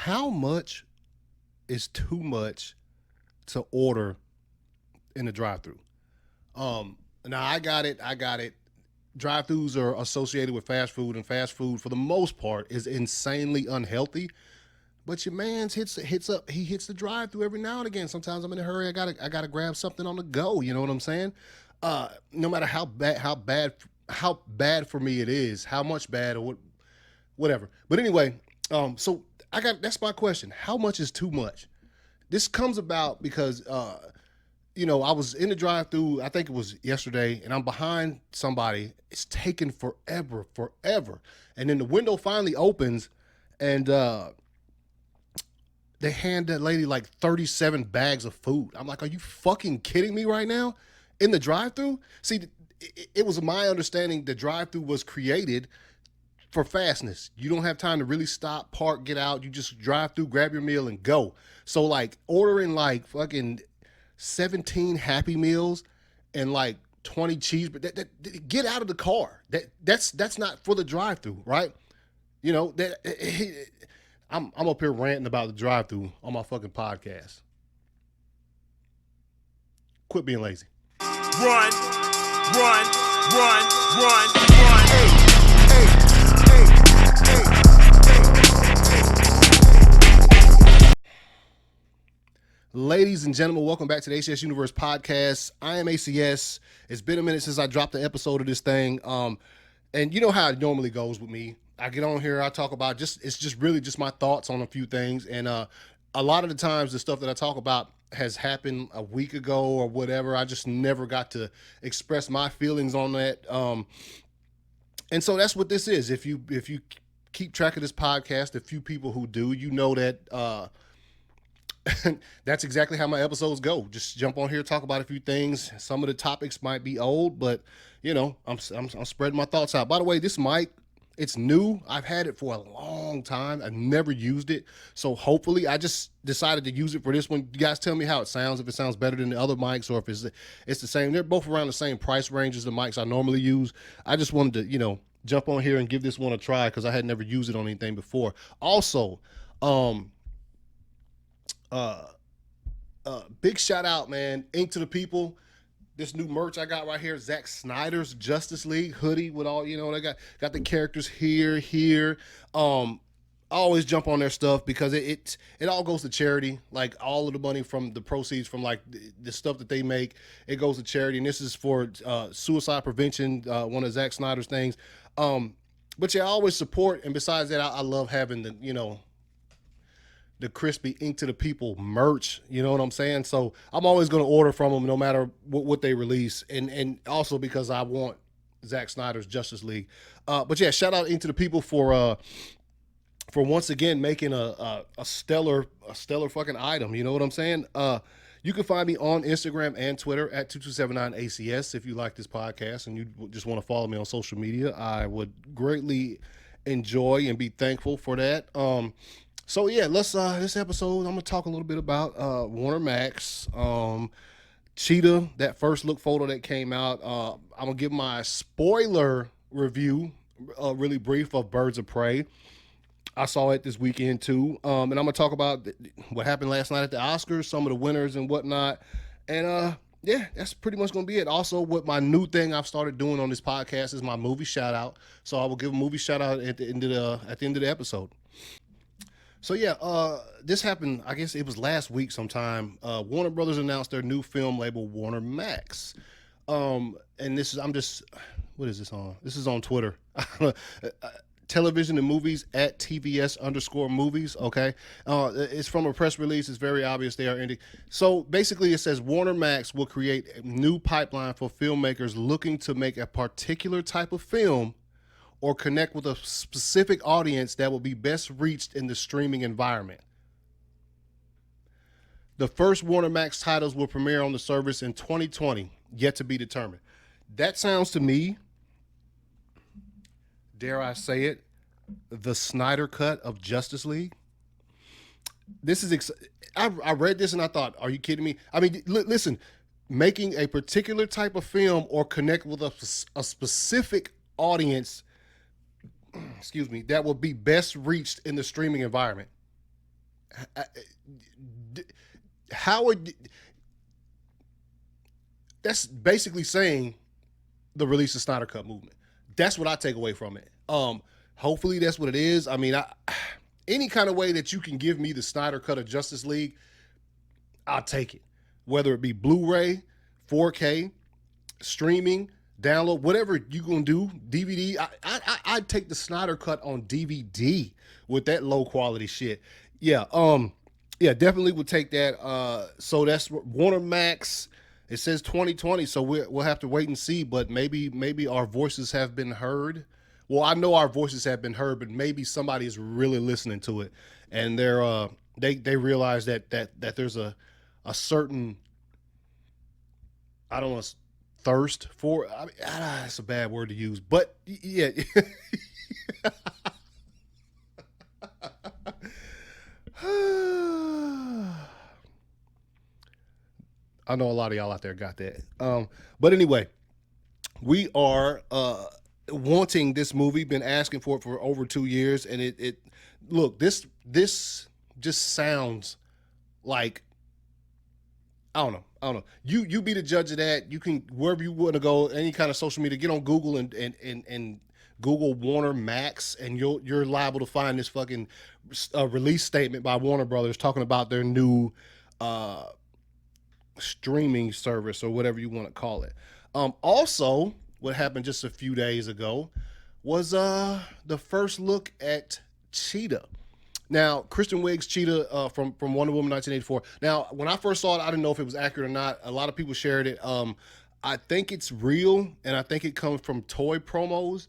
how much is too much to order in the drive-thru? Now I got it. Drive-thrus are associated with fast food, and fast food, for the most part, is insanely unhealthy. But your man's hits the drive-thru every now and again. Sometimes I'm in a hurry. I gotta grab something on the go. You know what I'm saying? No matter how bad for me it is, how much bad or whatever. But anyway, so that's my question. How much is too much? This comes about because I was in the drive-thru, I think it was yesterday, and I'm behind somebody. It's taking forever. And then the window finally opens, and they hand that lady like 37 bags of food. I'm like, are you fucking kidding me right now? In the drive-thru? See, it was my understanding the drive-thru was created for fastness. You don't have time to really stop, park, get out. You just drive through, grab your meal, and go. So like ordering like fucking 17 Happy Meals and like 20 cheese, but get out of the car. That's not for the drive-thru, right? You know that. I'm up here ranting about the drive-thru on my fucking podcast. Quit being lazy. Run. Ladies and gentlemen, welcome back to the ACS Universe Podcast. I am ACS. It's been a minute since I dropped an episode of this thing. And you know how it normally goes with me. I get on here, I talk about it's just really just my thoughts on a few things. And a lot of the times the stuff that I talk about has happened a week ago or whatever. I just never got to express my feelings on that. And so that's what this is. If you keep track of this podcast, the few people who do, you know that that's exactly how my episodes go. Just jump on here, talk about a few things. Some of the topics might be old, but I'm spreading my thoughts out. By the way, this mic, it's new. I've had it for a long time. I've never used it. So hopefully I just decided to use it for this one. You guys tell me how it sounds, if it sounds better than the other mics or if it's the same. They're both around the same price range as the mics I normally use. I just wanted to, jump on here and give this one a try because I had never used it on anything before. Also, big shout out, man. Ink to the people. This new merch I got right here, Zack Snyder's Justice League hoodie with all, they got the characters here. I always jump on their stuff because it all goes to charity. Like all of the money from the proceeds from like the stuff that they make, it goes to charity. And this is for suicide prevention, one of Zack Snyder's things. But yeah, I always support. And besides that, I love having the crispy Ink to the People merch, you know what I'm saying? So I'm always going to order from them no matter what they release. And also because I want Zack Snyder's Justice League. But yeah, shout out Ink to the People for once again making a stellar fucking item. You know what I'm saying? You can find me on Instagram and Twitter at 2279ACS if you like this podcast and you just want to follow me on social media. I would greatly enjoy and be thankful for that. So yeah, let's this episode I'm gonna talk a little bit about Warner Max, Cheetah, that first look photo that came out. I'm gonna give my spoiler review, really brief, of Birds of Prey. I saw it this weekend too, and I'm gonna talk about what happened last night at the Oscars, some of the winners and whatnot, and yeah, that's pretty much gonna be it. Also, what my new thing I've started doing on this podcast is my movie shout out. So I will give a movie shout out at the end of the episode. So yeah, this happened, I guess it was last week sometime. Warner Brothers announced their new film label, Warner Max. And what is this on? This is on Twitter. Television and movies at TVS_movies, okay? It's from a press release. It's very obvious they are ending. So basically it says Warner Max will create a new pipeline for filmmakers looking to make a particular type of film or connect with a specific audience that will be best reached in the streaming environment. The first Warner Max titles will premiere on the service in 2020, yet to be determined. That sounds to me, dare I say it, the Snyder cut of Justice League. This is, I read this and I thought, are you kidding me? I mean, listen, making a particular type of film or connect with a specific audience, that will be best reached in the streaming environment. Howard, that's basically saying the release of Snyder Cut movement. That's what I take away from it. Hopefully that's what it is. I mean, any kind of way that you can give me the Snyder Cut of Justice League, I'll take it. Whether it be Blu-ray, 4K, streaming, download, whatever you gonna do, DVD. I'd take the Snyder Cut on DVD with that low quality shit. Yeah, yeah, definitely would take that. So that's Warner Max. It says 2020, so we'll have to wait and see. But maybe our voices have been heard. Well, I know our voices have been heard, but maybe somebody is really listening to it, and they realize that there's a certain, I don't want to, thirst for. I mean, that's a bad word to use, but yeah. I know a lot of y'all out there got that. But anyway, we are wanting this movie, been asking for it for over 2 years, and it look, this just sounds like, I don't know. You be the judge of that. You can, wherever you want to go, any kind of social media, get on Google and Google Warner Max, and you're liable to find this fucking release statement by Warner Brothers talking about their new streaming service, or whatever you want to call it. Also, what happened just a few days ago was the first look at Cheetah. Now, Kristen Wiig's Cheetah from Wonder Woman 1984. Now, when I first saw it, I didn't know if it was accurate or not. A lot of people shared it. I think it's real, and I think it comes from toy promos.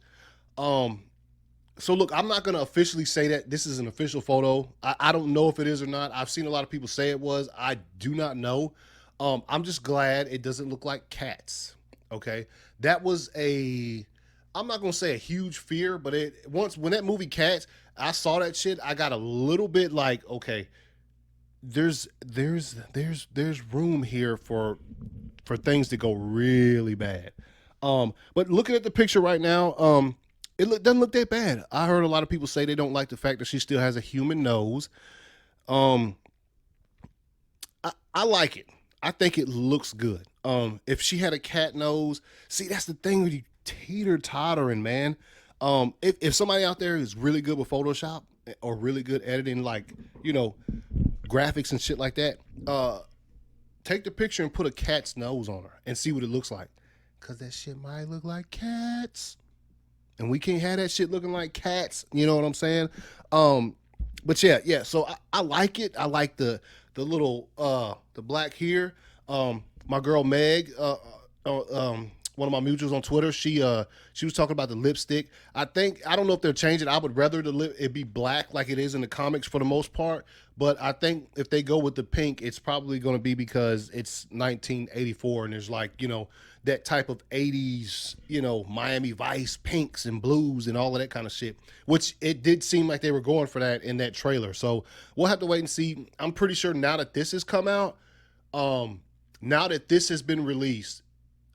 So look, I'm not going to officially say that this is an official photo. I don't know if it is or not. I've seen a lot of people say it was. I do not know. I'm just glad it doesn't look like cats. Okay. That was I'm not going to say a huge fear, but when that movie Cats, I saw that shit, I got a little bit like, okay, there's room here for things to go really bad. But looking at the picture right now, doesn't look that bad. I heard a lot of people say they don't like the fact that she still has a human nose. I like it. I think it looks good. If she had a cat nose, see, that's the thing with you teeter-tottering, man. If somebody out there is really good with Photoshop or really good editing, like, graphics and shit like that, take the picture and put a cat's nose on her and see what it looks like. Because that shit might look like cats. And we can't have that shit looking like cats. You know what I'm saying? But yeah. So I like it. I like the little the black here. My girl Meg, one of my mutuals on Twitter, she was talking about the lipstick. I don't know if they'll change it. I would rather it be black like it is in the comics for the most part. But I think if they go with the pink, it's probably going to be because it's 1984 and there's like, that type of 80s, Miami Vice pinks and blues and all of that kind of shit, which it did seem like they were going for that in that trailer. So we'll have to wait and see. I'm pretty sure now that this has come out, now that this has been released,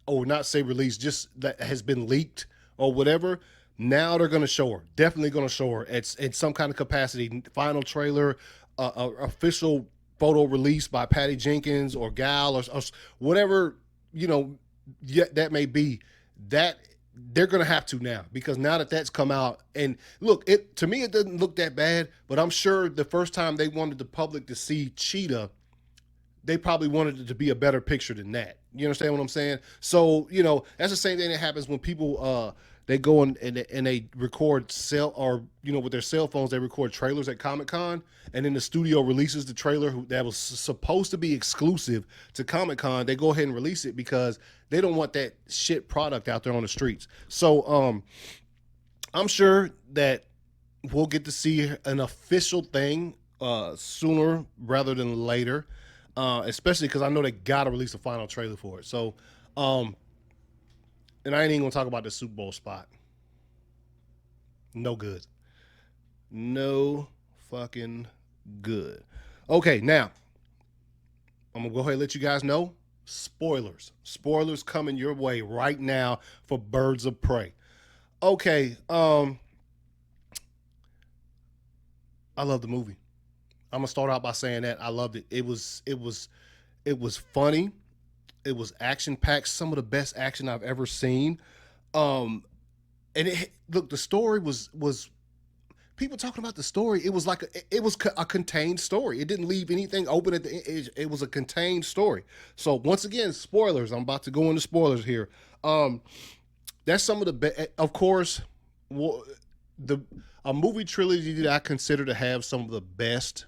or not say released, just that has been leaked or whatever, now they're going to show her. Definitely going to show her. It's in some kind of capacity. Final trailer, official photo release by Patty Jenkins or Gal or whatever, that may be. That they're going to have to now, because now that that's come out, and look, to me, it doesn't look that bad, but I'm sure the first time they wanted the public to see Cheetah, they probably wanted it to be a better picture than that. You understand what I'm saying? So, that's the same thing that happens when people, they go and they record with their cell phones, they record trailers at Comic-Con, and then the studio releases the trailer that was supposed to be exclusive to Comic-Con. They go ahead and release it because they don't want that shit product out there on the streets. So, I'm sure that we'll get to see an official thing, sooner rather than later. Especially because I know they gotta release a final trailer for it. So, and I ain't even gonna talk about the Super Bowl spot. No good. No fucking good. Okay, now I'm gonna go ahead and let you guys know. Spoilers coming your way right now for Birds of Prey. Okay, I love the movie. I'm gonna start out by saying that I loved it. It was funny. It was action packed. Some of the best action I've ever seen. Um, and look, the story was people talking about the story. It was like it was a contained story. It didn't leave anything open at the end. It was a contained story. So once again, spoilers. I'm about to go into spoilers here. Um, that's some of the best. Of course, the a movie trilogy that I consider to have some of the best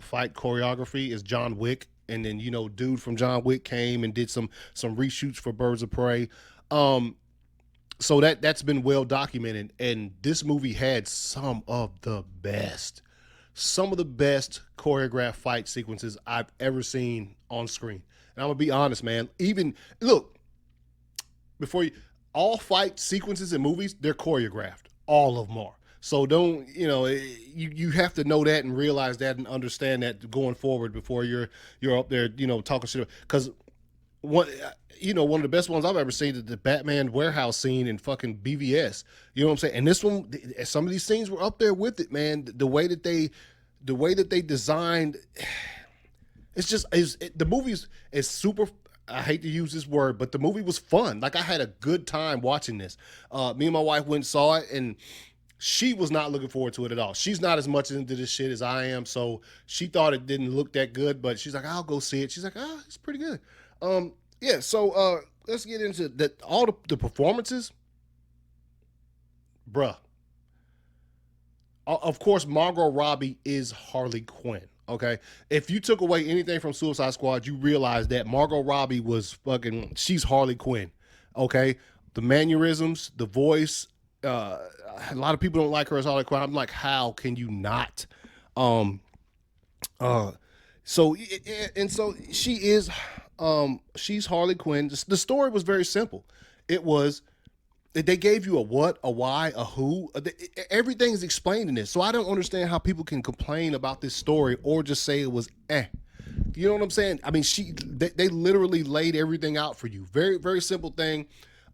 fight choreography is John Wick. And then dude from John Wick came and did some reshoots for Birds of Prey. Um, so that's been well documented, and this movie had some of the best choreographed fight sequences I've ever seen on screen. And I'm gonna be honest, man. Even look, before you, all fight sequences in movies, they're choreographed. All of them are. So don't you have to know that and realize that and understand that going forward before you're up there talking shit, because one one of the best ones I've ever seen is the Batman warehouse scene in fucking BVS. You know what I'm saying? And this one, some of these scenes were up there with it, man. The way that they designed, the movie is super. I hate to use this word, but the movie was fun. Like, I had a good time watching this. Me and my wife went and saw it, and she was not looking forward to it at all. She's not as much into this shit as I am, so she thought it didn't look that good, but she's like, I'll go see it. She's like, it's pretty good. Yeah, so let's get into all the performances. Bruh. Of course, Margot Robbie is Harley Quinn. Okay, if you took away anything from Suicide Squad, you realize that Margot Robbie she's Harley Quinn. Okay, the mannerisms, the voice. A lot of people don't like her as Harley Quinn. I'm like, how can you not? Um, uh, so she is. She's Harley Quinn. The story was very simple. It was, they gave you a what, a why, a who. Everything is explained in this. So I don't understand how people can complain about this story or just say it was eh. You know what I'm saying? I mean, they literally laid everything out for you. Very, very simple thing.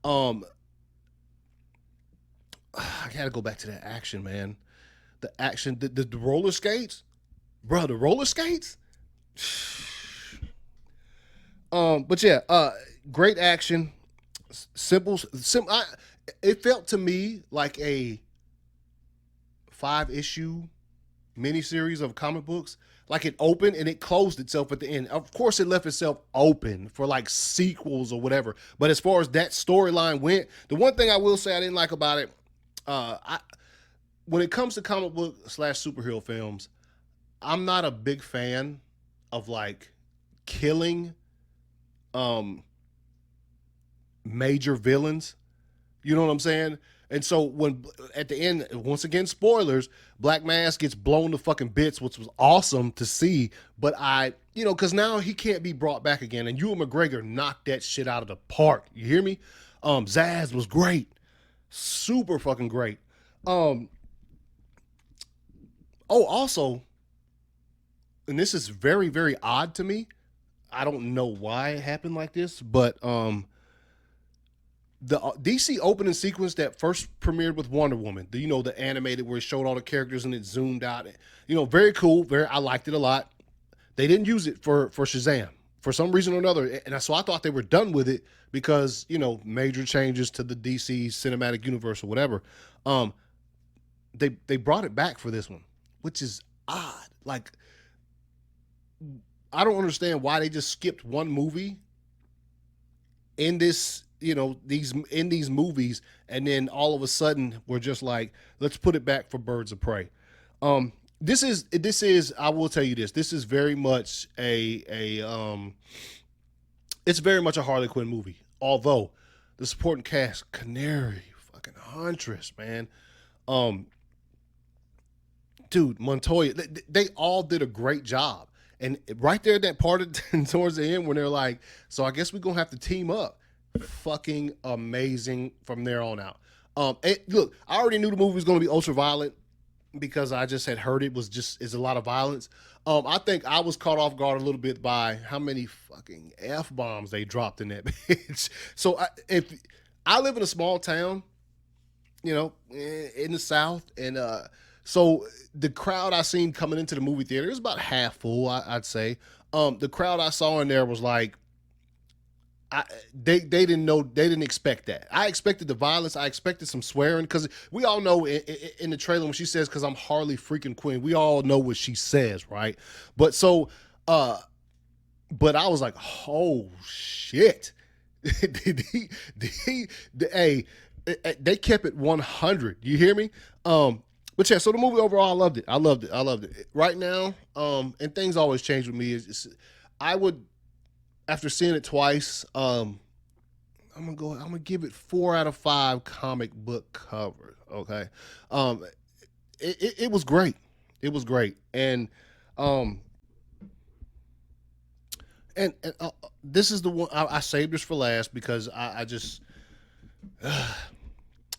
I gotta go back to that action, man. The action, the roller skates, bro. The roller skates. But yeah, great action, simple. It felt to me like a 5-issue miniseries of comic books. Like, it opened and it closed itself at the end. Of course, it left itself open for like sequels or whatever. But as far as that storyline went, the one thing I will say I didn't like about it, when it comes to comic book / superhero films, I'm not a big fan of like killing major villains. You know what I'm saying? And so when at the end, once again, spoilers, Black Mask gets blown to fucking bits, which was awesome to see. But because now he can't be brought back again. And Ewan McGregor knocked that shit out of the park. You hear me? Zaz was great. Super fucking great. Also, and this is very, very odd to me. I don't know why it happened like this, but the DC opening sequence that first premiered with Wonder Woman, the animated where it showed all the characters and it zoomed out, very cool. I liked it a lot. They didn't use it for Shazam for some reason or another, and so I thought they were done with it because major changes to the DC cinematic universe or whatever. They brought it back for this one, which is odd. Like, I don't understand why they just skipped one movie in this, these movies, and then all of a sudden we're just like, let's put it back for Birds of Prey. This is I will tell you this is very much it's very much a Harley Quinn movie. Although the supporting cast, Canary, fucking Huntress, man, dude, Montoya, they all did a great job. And right there, that part towards the end when they're like, so I guess we're going to have to team up. Fucking amazing from there on out. Look, I already knew the movie was going to be ultra violent because I just had heard it's a lot of violence. I think I was caught off guard a little bit by how many fucking F-bombs they dropped in that bitch. So if I live in a small town, in the South, and So the crowd I seen coming into the movie theater, it was about half full, I'd say. The crowd I saw in there was like, they didn't know, they didn't expect that. I expected the violence. I expected some swearing because we all know in the trailer when she says, "Because I'm Harley freaking Quinn," we all know what she says, right? But so, but I was like, "Oh shit!" Hey, they kept it 100. You hear me? But yeah, so the movie overall, I loved it. I loved it. I loved it. Right now, and things always change with me. I would, after seeing it twice, I'm gonna give it 4 out of 5 comic book covers. Okay, um, it was great. It was great, um, and this is the one I saved this for last because I just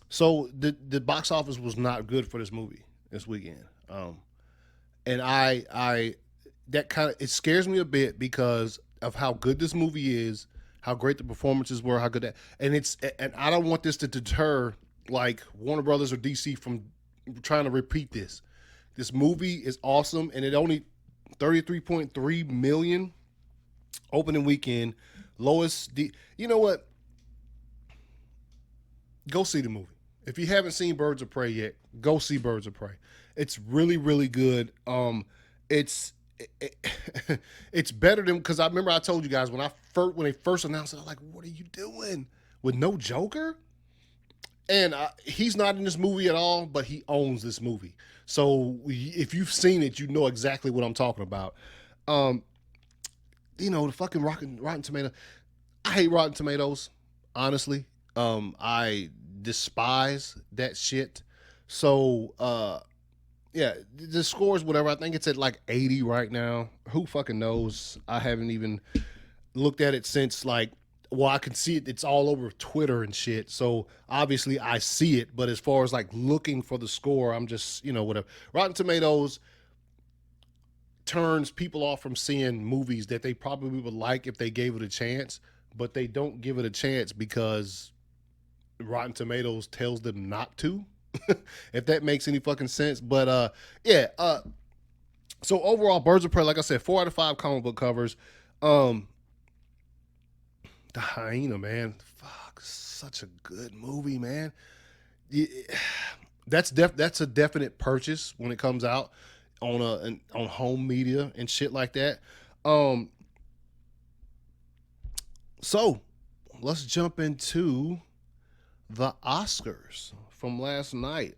so the box office was not good for this movie this weekend. And I that kind of, it scares me a bit because of how good this movie is, how great the performances were, how good that, and I don't want this to deter like Warner Brothers or DC from trying to repeat this. This movie is awesome, and it only 33.3 million opening weekend, lowest. You know what? Go see the movie. If you haven't seen Birds of Prey yet, go see Birds of Prey. It's really, really good. It's it, it's better than, because I remember I told you guys when they first announced it, I was like, "What are you doing with no Joker?" And he's not in this movie at all, but he owns this movie. So if you've seen it, you know exactly what I'm talking about. Um, the fucking Rotten Tomato. I hate Rotten Tomatoes, honestly. I despise that shit. So yeah, the scores, whatever. I think it's at like 80 right now. Who fucking knows? I haven't even looked at it since, like, well, I can see it. It's all over Twitter and shit. So obviously I see it. But as far as like looking for the score, I'm just, whatever. Rotten Tomatoes turns people off from seeing movies that they probably would like if they gave it a chance, but they don't give it a chance because Rotten Tomatoes tells them not to. If that makes any fucking sense. But yeah, so overall, Birds of Prey, like I said, 4 out of 5 comic book covers. The Hyena, man, fuck, such a good movie, man. Yeah, that's a definite purchase when it comes out on home media and shit like that. Um, so let's jump into the Oscars from last night.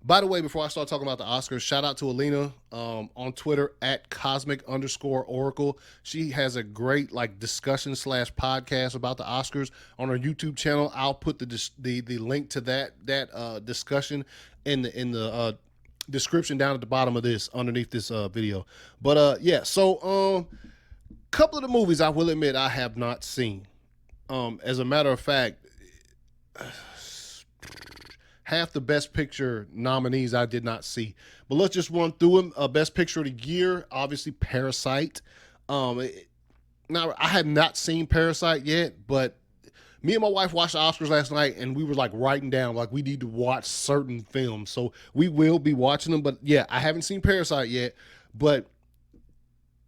By the way, before I start talking about the Oscars, shout out to Aleana on Twitter at cosmic_oracle. She has a great like discussion / podcast about the Oscars on her YouTube channel. I'll put the link to that discussion in the description down at the bottom of this, underneath this video. But yeah, so couple of the movies I will admit I have not seen. As a matter of fact, half the Best Picture nominees I did not see. But let's just run through them. Best Picture of the Year, obviously Parasite. Now, I have not seen Parasite yet, but me and my wife watched the Oscars last night, and we were like writing down, like, we need to watch certain films. So we will be watching them. But yeah, I haven't seen Parasite yet. But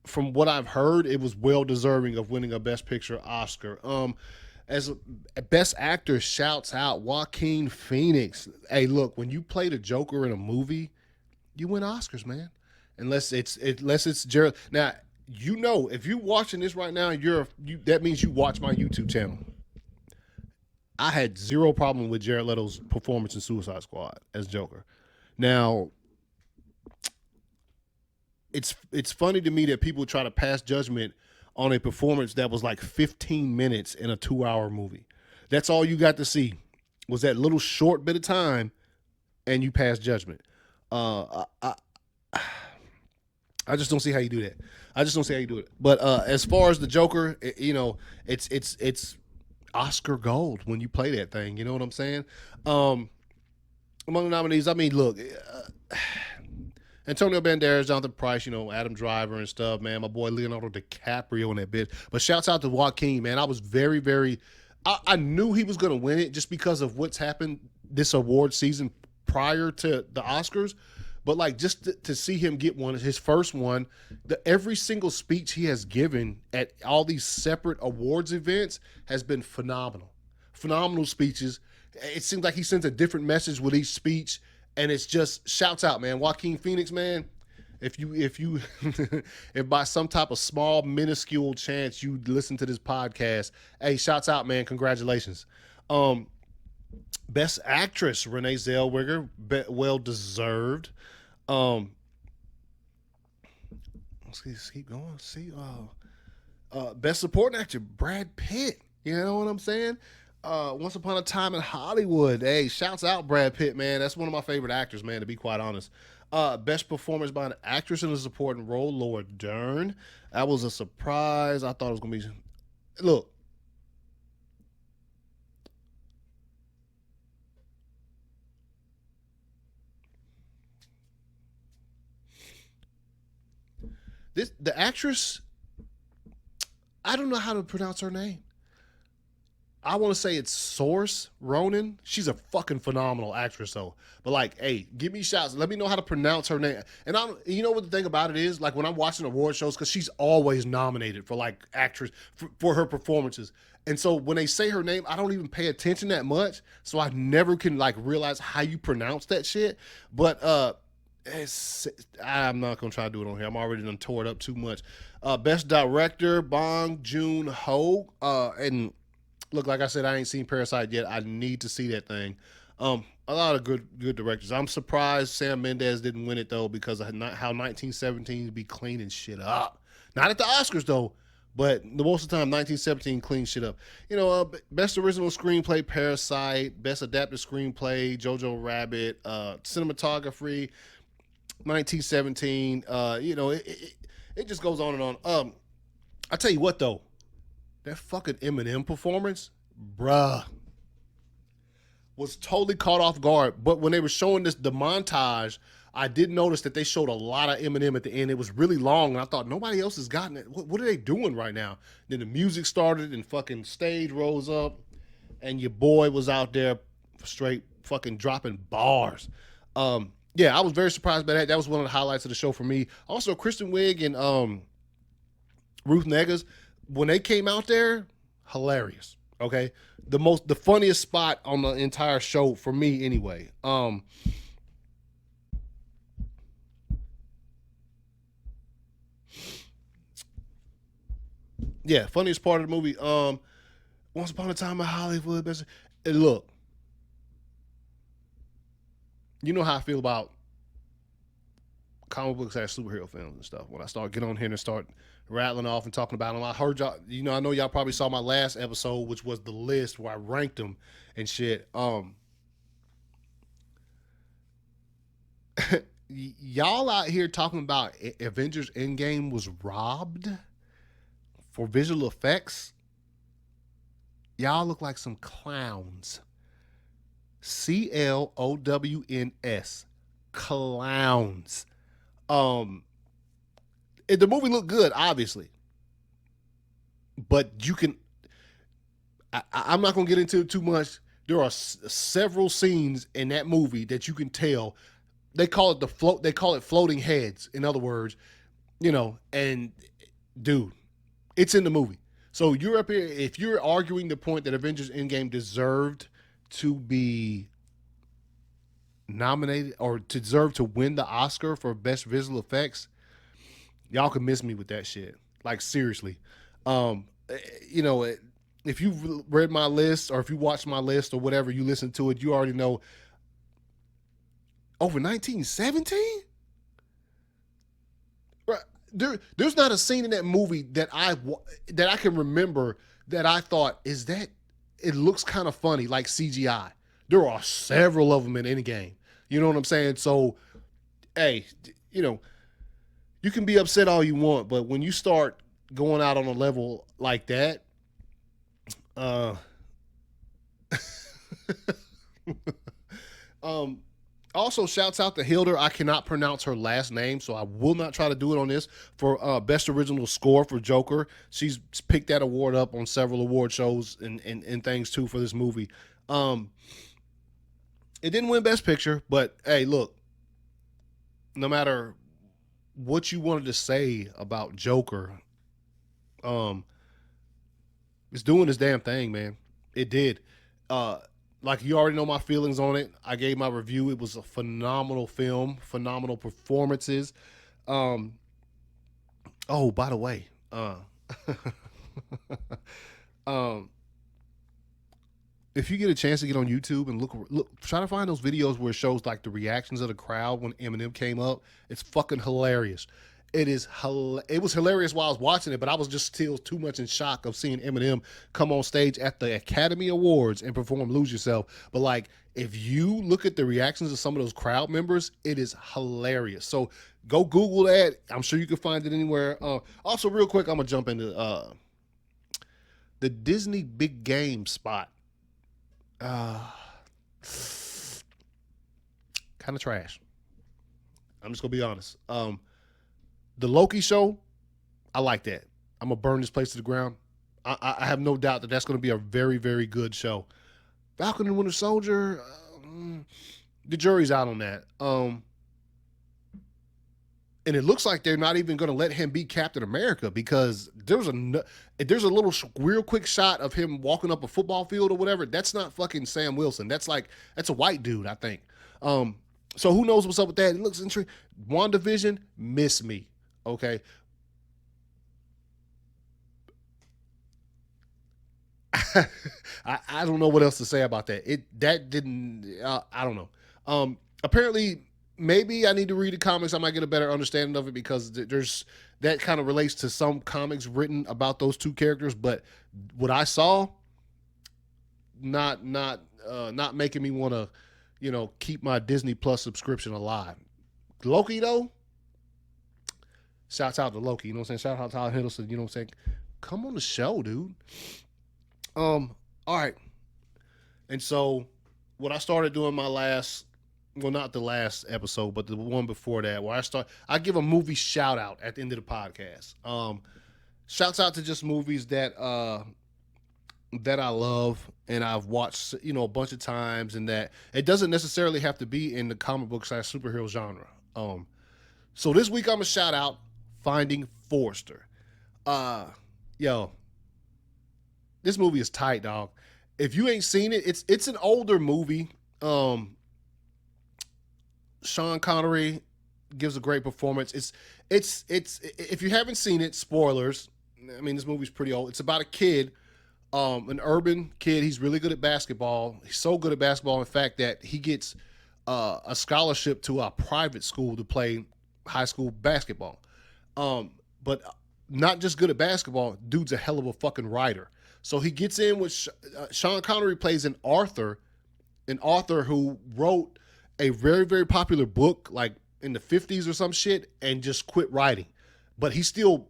from what I've heard, it was well deserving of winning a Best Picture Oscar. As a Best Actor, shouts out Joaquin Phoenix. Hey, look, when you play the Joker in a movie, you win Oscars, man. Unless it's Jared. Now, if you're watching this right now, that means you watch my YouTube channel. I had zero problem with Jared Leto's performance in Suicide Squad as Joker. Now, it's funny to me that people try to pass judgment on a performance that was like 15 minutes in a 2-hour movie. That's all you got to see was that little short bit of time, and you pass judgment. I just don't see how you do that. I just don't see how you do it. But as far as the Joker, it's Oscar gold when you play that thing. You know what I'm saying? Among the nominees, I mean, look, Antonio Banderas, Jonathan Pryce, Adam Driver and stuff, man. My boy Leonardo DiCaprio in that bit. But shouts out to Joaquin, man. I was very, very... I knew he was going to win it just because of what's happened this award season prior to the Oscars. but like just to see him get one, his first one, every single speech he has given at all these separate awards events has been phenomenal. Phenomenal speeches. It seems like he sends a different message with each speech, and it's just shouts out, man. Joaquin Phoenix, man. If if by some type of small minuscule chance you listen to this podcast, hey, shouts out, man. Congratulations. Best Actress, Renee Zellweger, well deserved. Let's keep going. See, Best Supporting Actor, Brad Pitt. You know what I'm saying? Once Upon a Time in Hollywood. Hey, shouts out Brad Pitt, man. That's one of my favorite actors, man, to be quite honest. Best Performance by an Actress in a Supporting Role, Laura Dern. That was a surprise. I thought it was going to be... Look. The actress, I don't know how to pronounce her name. I want to say it's Source Ronan. She's a fucking phenomenal actress, though. But like, hey, give me shouts. Let me know how to pronounce her name. And you know what the thing about it is? Like when I'm watching award shows, because she's always nominated for like actress for her performances. And so when they say her name, I don't even pay attention that much. So I never can like realize how you pronounce that shit. But I'm not gonna try to do it on here. I'm already done tore it up too much. Best Director, Bong Joon-ho, and look, like I said, I ain't seen Parasite yet. I need to see that thing. A lot of good directors. I'm surprised Sam Mendes didn't win it, though, because of how 1917 be cleaning shit up. Not at the Oscars, though, but the most of the time, 1917 cleans shit up. You know, Best Original Screenplay, Parasite. Best Adapted Screenplay, Jojo Rabbit. Cinematography, 1917. You know, it just goes on and on. I tell you what, though. That fucking Eminem performance, bruh, was totally caught off guard. But when they were showing the montage, I did notice that they showed a lot of Eminem at the end. It was really long, and I thought nobody else has gotten it. What are they doing right now? Then the music started, and fucking stage rose up, and your boy was out there straight fucking dropping bars. Yeah, I was very surprised by that. That was one of the highlights of the show for me. Also, Kristen Wiig and Ruth Neggas, when they came out there, hilarious. Okay, the funniest spot on the entire show for me, anyway. Yeah, funniest part of the movie. Once Upon a Time in Hollywood. And look, you know how I feel about comic books as superhero films and stuff. When I start getting on here and start rattling off and talking about them, I heard y'all, you know, I know y'all probably saw my last episode, which was the list where I ranked them and shit. Y'all out here talking about Avengers Endgame was robbed for visual effects. Y'all look like some clowns. CLOWNS. Clowns. The movie looked good, obviously, but you can. I'm not gonna get into it too much. There are several scenes in that movie that you can tell. They call it They call it floating heads. In other words, you know. And dude, it's in the movie. So you're up here. If you're arguing the point that Avengers Endgame deserved to be nominated or deserve to win the Oscar for best visual effects, y'all can miss me with that shit. Like, seriously. You know, if you've read my list or if you watch my list or whatever, you listen to it, you already know. Over 1917? There's not a scene in that movie that I can remember that I thought, is that, it looks kind of funny, like CGI. There are several of them in any game. You know what I'm saying? So, hey, you know, you can be upset all you want, but when you start going out on a level like that, also shouts out to Hilder. I cannot pronounce her last name, so I will not try to do it on this. For best original score for Joker, she's picked that award up on several award shows and things too for this movie. It didn't win best picture, but hey, look, no matter what you wanted to say about Joker, um, it's doing this damn thing, man. It did. Uh, like you already know my feelings on it. I gave my review. It was a phenomenal film, phenomenal performances. Um, oh, by the way, um, if you get a chance to get on YouTube and look, try to find those videos where it shows like the reactions of the crowd when Eminem came up. It's fucking hilarious. It was hilarious while I was watching it, but I was just still too much in shock of seeing Eminem come on stage at the Academy Awards and perform "Lose Yourself." But like, if you look at the reactions of some of those crowd members, it is hilarious. So go Google that. I'm sure you can find it anywhere. Also, real quick, I'm gonna jump into the Disney Big Game spot. Kind of trash. I'm just gonna be honest. The Loki show, I like that. I'm gonna burn this place to the ground. I have no doubt that that's gonna be a very, very good show. Falcon and Winter Soldier, the jury's out on that. And it looks like they're not even gonna let him be Captain America because there's a little real quick shot of him walking up a football field or whatever. That's not fucking Sam Wilson. That's a white dude, I think. So who knows what's up with that? It looks interesting. WandaVision, miss me. Okay. I don't know what else to say about that. I don't know. Apparently maybe I need to read the comics. I might get a better understanding of it because there's that kind of relates to some comics written about those two characters. But what I saw, not making me want to, keep my Disney Plus subscription alive. Loki though, shouts out to Loki. You know what I'm saying? Shout out to Todd Hiddleston. You know what I'm saying? Come on the show, dude. All right. And so what I started doing not the last episode, but the one before that, where I give a movie shout out at the end of the podcast. Shouts out to just movies that I love and I've watched, a bunch of times, and that it doesn't necessarily have to be in the comic book / superhero genre. So this week I'm gonna shout out Finding Forrester. Yo, this movie is tight, dog. If you ain't seen it, it's an older movie. Sean Connery gives a great performance. It's if you haven't seen it, spoilers. I mean, this movie's pretty old. It's about a kid, an urban kid. He's really good at basketball. He's so good at basketball, in fact, that he gets a scholarship to a private school to play high school basketball. But not just good at basketball, dude's a hell of a fucking writer. So he gets in with Sean Connery plays an author who wrote a very, very popular book like in the 50s or some shit and just quit writing. But he still,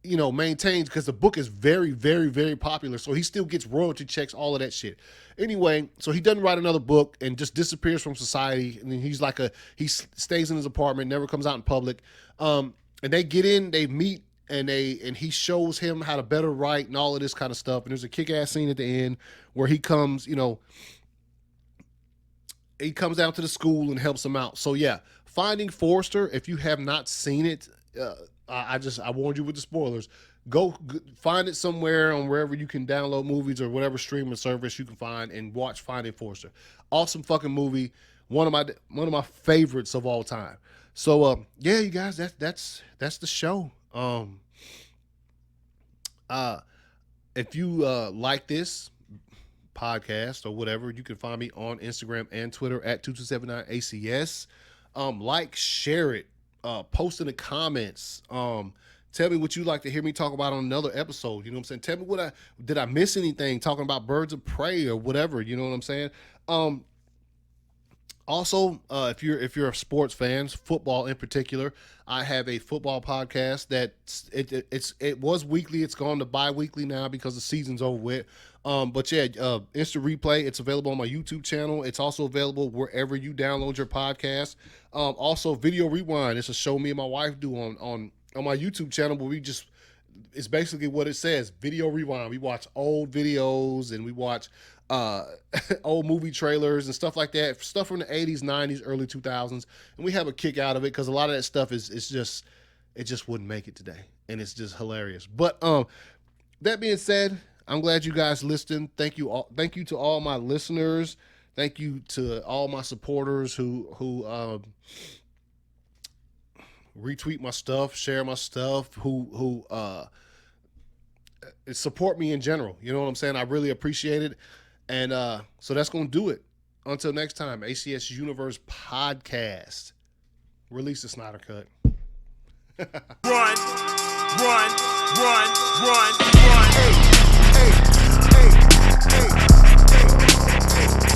maintains, because the book is very, very, very popular. So he still gets royalty checks, all of that shit. Anyway, so he doesn't write another book and just disappears from society. And then he stays in his apartment, never comes out in public. And they get in, they meet, and he shows him how to better write and all of this kind of stuff. And there's a kick-ass scene at the end where he comes, he comes down to the school and helps him out. So yeah, Finding Forrester, if you have not seen it, I warned you with the spoilers. Go find it somewhere on wherever you can download movies or whatever streaming service you can find and watch Finding Forrester. Awesome fucking movie. One of my favorites of all time. So yeah, you guys, that's the show. If you like this podcast or whatever, you can find me on Instagram and Twitter at 2279ACS. Like, share it, post in the comments. Tell me what you'd like to hear me talk about on another episode. You know what I'm saying? Tell me did I miss anything talking about Birds of Prey or whatever, you know what I'm saying? Also, if you're a sports fan, football in particular, I have a football podcast that it was weekly. It's gone to bi-weekly now because the season's over with. But yeah, instant replay. It's available on my YouTube channel. It's also available wherever you download your podcast. Also, Video Rewind. It's a show me and my wife do on my YouTube channel, where it's basically what it says, Video Rewind. We watch old videos and we watch old movie trailers and stuff like that, stuff from the 80s, 90s, early 2000s, and we have a kick out of it because a lot of that stuff is just, it just wouldn't make it today, and it's just hilarious. But that being said, I'm glad you guys listened. Thank you to all my listeners. Thank you to all my supporters who retweet my stuff, share my stuff, who support me in general. You know what I'm saying? I really appreciate it. And so that's going to do it. Until next time, ACS Universe Podcast. Release the Snyder Cut. Run, run, run, run, run. Hey, hey, hey, hey, hey, hey.